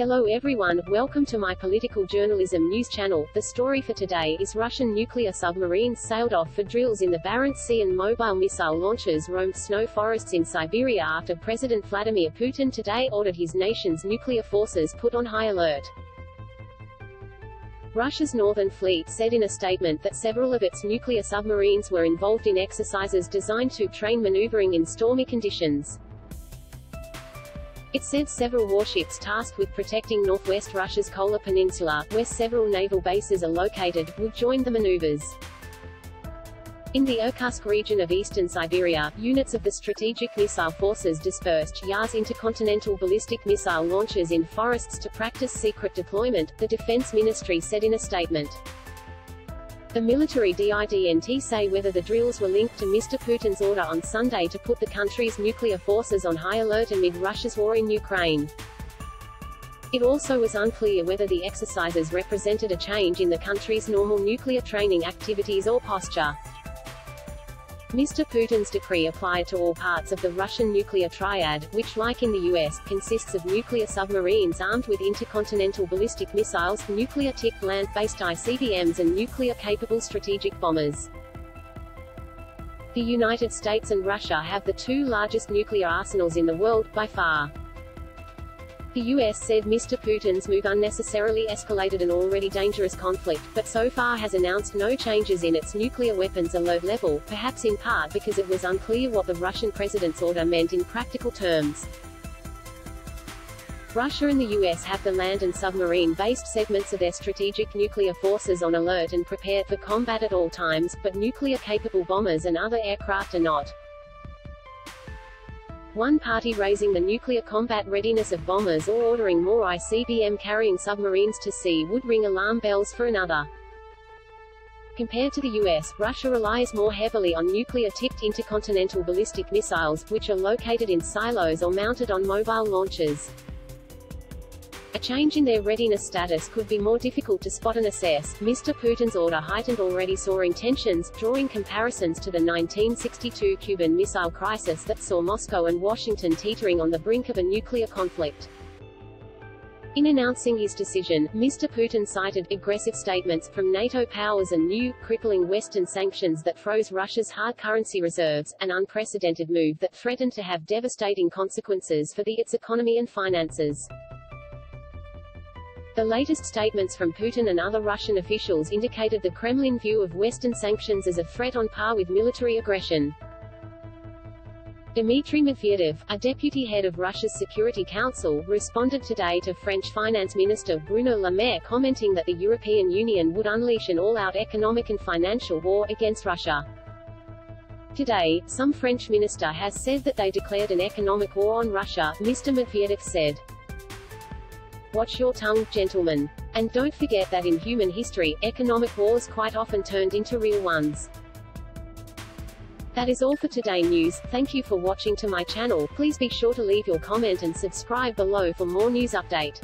Hello everyone, welcome to my political journalism news channel. The story for today is Russian nuclear submarines sailed off for drills in the Barents Sea and mobile missile launchers roamed snow forests in Siberia after President Vladimir Putin today ordered his nation's nuclear forces put on high alert. Russia's Northern Fleet said in a statement that several of its nuclear submarines were involved in exercises designed to train maneuvering in stormy conditions. It said several warships tasked with protecting northwest Russia's Kola Peninsula, where several naval bases are located, would join the maneuvers. In the Irkutsk region of eastern Siberia, units of the Strategic Missile Forces dispersed Yars intercontinental ballistic missile launchers in forests to practice secret deployment, the Defense Ministry said in a statement. The military didn't say whether the drills were linked to Mr. Putin's order on Sunday to put the country's nuclear forces on high alert amid Russia's war in Ukraine. It also was unclear whether the exercises represented a change in the country's normal nuclear training activities or posture. Mr. Putin's decree applied to all parts of the Russian nuclear triad, which, like in the US, consists of nuclear submarines armed with intercontinental ballistic missiles, nuclear-tipped land-based ICBMs and nuclear-capable strategic bombers. The United States and Russia have the two largest nuclear arsenals in the world, by far. The US said Mr. Putin's move unnecessarily escalated an already dangerous conflict, but so far has announced no changes in its nuclear weapons alert level, perhaps in part because it was unclear what the Russian president's order meant in practical terms. Russia and the US have the land and submarine-based segments of their strategic nuclear forces on alert and prepared for combat at all times, but nuclear-capable bombers and other aircraft are not. One party raising the nuclear combat readiness of bombers or ordering more ICBM-carrying submarines to sea would ring alarm bells for another. Compared to the US, Russia relies more heavily on nuclear-tipped intercontinental ballistic missiles, which are located in silos or mounted on mobile launchers. A change in their readiness status could be more difficult to spot and assess. Mr. Putin's order heightened already soaring tensions, drawing comparisons to the 1962 Cuban Missile Crisis that saw Moscow and Washington teetering on the brink of a nuclear conflict. In announcing his decision, Mr. Putin cited aggressive statements from NATO powers and new, crippling Western sanctions that froze Russia's hard currency reserves, an unprecedented move that threatened to have devastating consequences for its economy and finances. The latest statements from Putin and other Russian officials indicated the Kremlin view of Western sanctions as a threat on par with military aggression. Dmitry Medvedev, a deputy head of Russia's Security Council, responded today to French Finance Minister Bruno Le Maire commenting that the European Union would unleash an all-out economic and financial war against Russia. Today, some French minister has said that they declared an economic war on Russia, Mr. Medvedev said. Watch your tongue, gentlemen. And don't forget that in human history, economic wars quite often turned into real ones. That is all for today news. Thank you for watching to my channel. Please be sure to leave your comment and subscribe below for more news update.